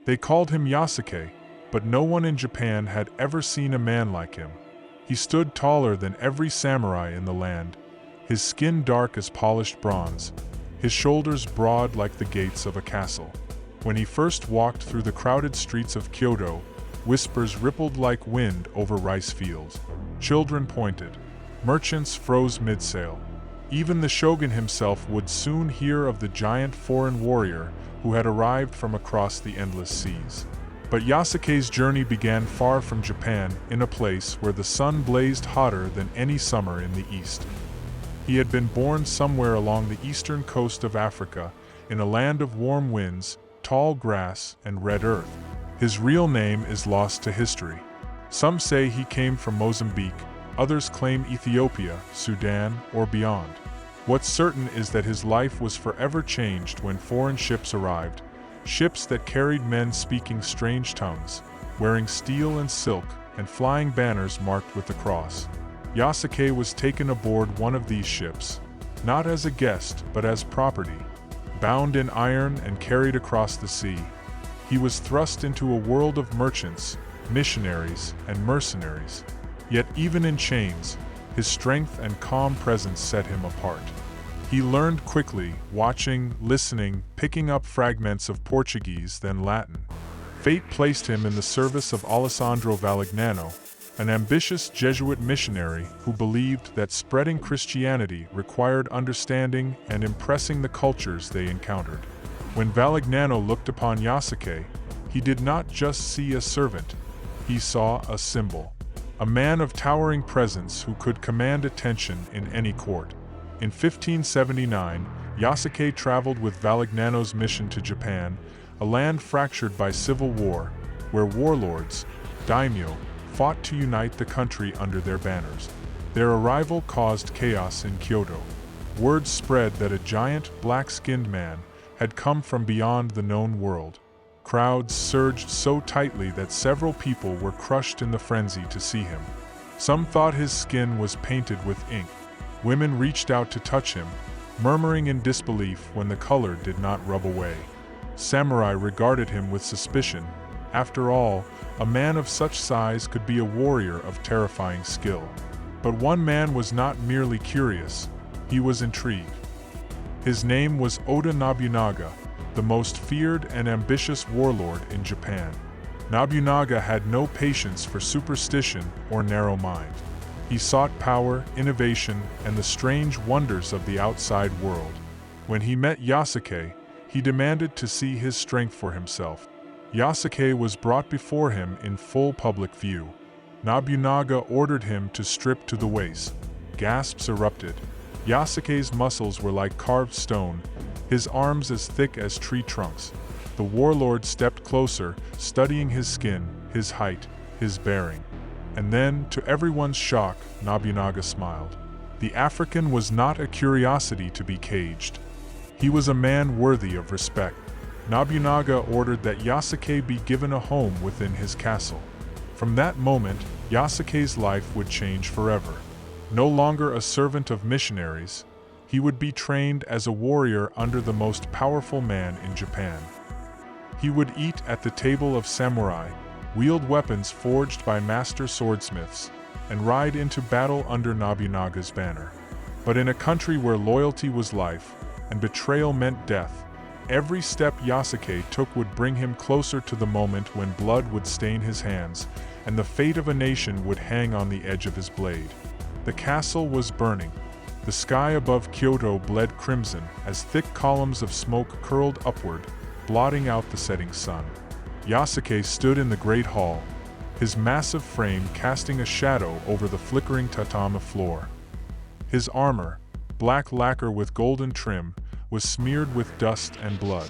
They called him Yasuke, but no one in Japan had ever seen a man like him. He stood taller than every samurai in the land, his skin dark as polished bronze, his shoulders broad like the gates of a castle. When he first walked through the crowded streets of Kyoto, whispers rippled like wind over rice fields. Children pointed. Merchants froze mid-sail. Even the shogun himself would soon hear of the giant foreign warrior who had arrived from across the endless seas. But Yasuke's journey began far from Japan, in a place where the sun blazed hotter than any summer in the east. He had been born somewhere along the eastern coast of Africa, in a land of warm winds, tall grass, and red earth. His real name is lost to history. Some say he came from Mozambique, others claim Ethiopia, Sudan, or beyond. What's certain is that his life was forever changed when foreign ships arrived, ships that carried men speaking strange tongues, wearing steel and silk, and flying banners marked with the cross. Yasuke was taken aboard one of these ships, not as a guest but as property. Bound in iron and carried across the sea, he was thrust into a world of merchants, missionaries, and mercenaries. Yet even in chains, his strength and calm presence set him apart. He learned quickly, watching, listening, picking up fragments of Portuguese, then Latin. Fate placed him in the service of Alessandro Valignano, an ambitious Jesuit missionary who believed that spreading Christianity required understanding and impressing the cultures they encountered. When Valignano looked upon Yasuke, he did not just see a servant, he saw a symbol. A man of towering presence who could command attention in any court. In 1579, Yasuke traveled with Valignano's mission to Japan, a land fractured by civil war, where warlords, daimyo, fought to unite the country under their banners. Their arrival caused chaos in Kyoto. Word spread that a giant, black-skinned man had come from beyond the known world. Crowds surged so tightly that several people were crushed in the frenzy to see him. Some thought his skin was painted with ink. Women reached out to touch him, murmuring in disbelief when the color did not rub away. Samurai regarded him with suspicion. After all, a man of such size could be a warrior of terrifying skill. But one man was not merely curious, he was intrigued. His name was Oda Nobunaga, the most feared and ambitious warlord in Japan. Nobunaga had no patience for superstition or narrow mind. He sought power, innovation, and the strange wonders of the outside world. When he met Yasuke, he demanded to see his strength for himself. Yasuke was brought before him in full public view. Nobunaga ordered him to strip to the waist. Gasps erupted. Yasuke's muscles were like carved stone, his arms as thick as tree trunks. The warlord stepped closer, studying his skin, his height, his bearing. And then, to everyone's shock, Nobunaga smiled. The African was not a curiosity to be caged. He was a man worthy of respect. Nobunaga ordered that Yasuke be given a home within his castle. From that moment, Yasuke's life would change forever. No longer a servant of missionaries, he would be trained as a warrior under the most powerful man in Japan. He would eat at the table of samurai, wield weapons forged by master swordsmiths, and ride into battle under Nobunaga's banner. But in a country where loyalty was life, and betrayal meant death, every step Yasuke took would bring him closer to the moment when blood would stain his hands, and the fate of a nation would hang on the edge of his blade. The castle was burning. The sky above Kyoto bled crimson as thick columns of smoke curled upward, blotting out the setting sun. Yasuke stood in the great hall, his massive frame casting a shadow over the flickering tatami floor. His armor, black lacquer with golden trim, was smeared with dust and blood.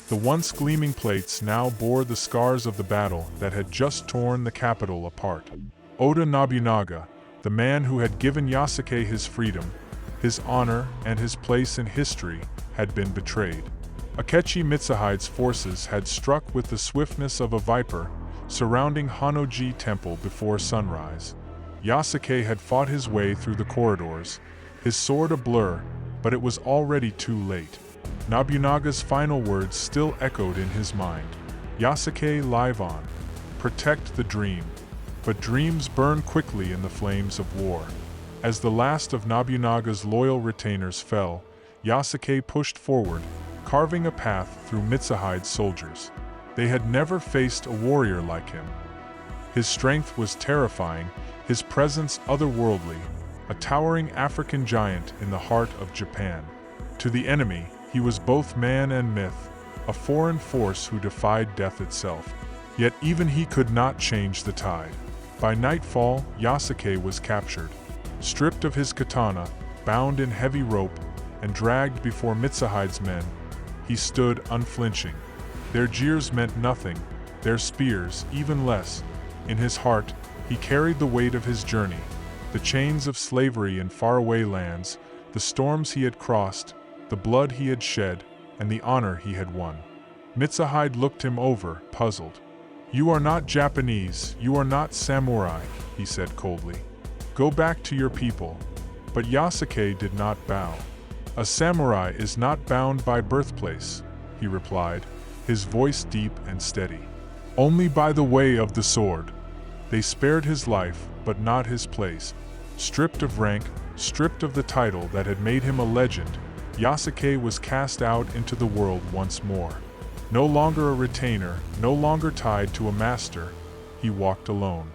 The once gleaming plates now bore the scars of the battle that had just torn the capital apart. Oda Nobunaga, the man who had given Yasuke his freedom, his honor, and his place in history, had been betrayed. Akechi Mitsuhide's forces had struck with the swiftness of a viper, surrounding Honnoji Temple before sunrise. Yasuke had fought his way through the corridors, his sword a blur, but it was already too late. Nobunaga's final words still echoed in his mind. Yasuke, live on. Protect the dream. But dreams burn quickly in the flames of war. As the last of Nobunaga's loyal retainers fell, Yasuke pushed forward, carving a path through Mitsuhide's soldiers. They had never faced a warrior like him. His strength was terrifying, his presence otherworldly, a towering African giant in the heart of Japan. To the enemy, he was both man and myth, a foreign force who defied death itself. Yet even he could not change the tide. By nightfall, Yasuke was captured. Stripped of his katana, bound in heavy rope, and dragged before Mitsuhide's men, he stood unflinching. Their jeers meant nothing, their spears even less. In his heart, he carried the weight of his journey, the chains of slavery in faraway lands, the storms he had crossed, the blood he had shed, and the honor he had won. Mitsuhide looked him over, puzzled. "You are not Japanese, you are not samurai," he said coldly. "Go back to your people." But Yasuke did not bow. "A samurai is not bound by birthplace," he replied, his voice deep and steady. "Only by the way of the sword." They spared his life, but not his place. Stripped of rank, stripped of the title that had made him a legend, Yasuke was cast out into the world once more. No longer a retainer, no longer tied to a master, he walked alone.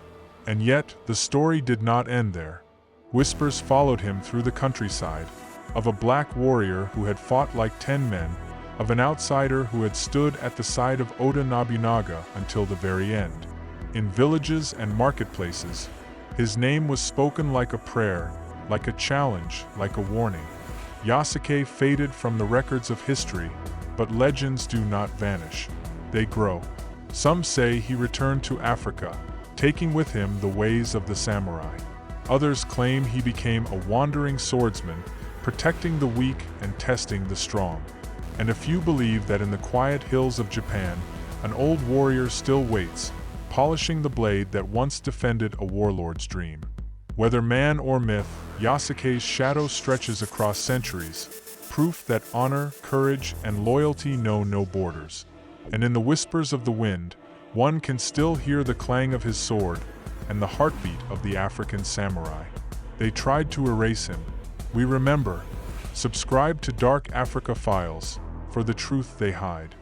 And yet, the story did not end there. Whispers followed him through the countryside, of a black warrior who had fought like 10 men, of an outsider who had stood at the side of Oda Nobunaga until the very end. In villages and marketplaces, his name was spoken like a prayer, like a challenge, like a warning. Yasuke faded from the records of history, but legends do not vanish. They grow. Some say he returned to Africa, taking with him the ways of the samurai. Others claim he became a wandering swordsman, protecting the weak and testing the strong. And a few believe that in the quiet hills of Japan, an old warrior still waits, polishing the blade that once defended a warlord's dream. Whether man or myth, Yasuke's shadow stretches across centuries, proof that honor, courage, and loyalty know no borders. And in the whispers of the wind, one can still hear the clang of his sword and the heartbeat of the African samurai. They tried to erase him. We remember. Subscribe to Dark Africa Files, for the truth they hide.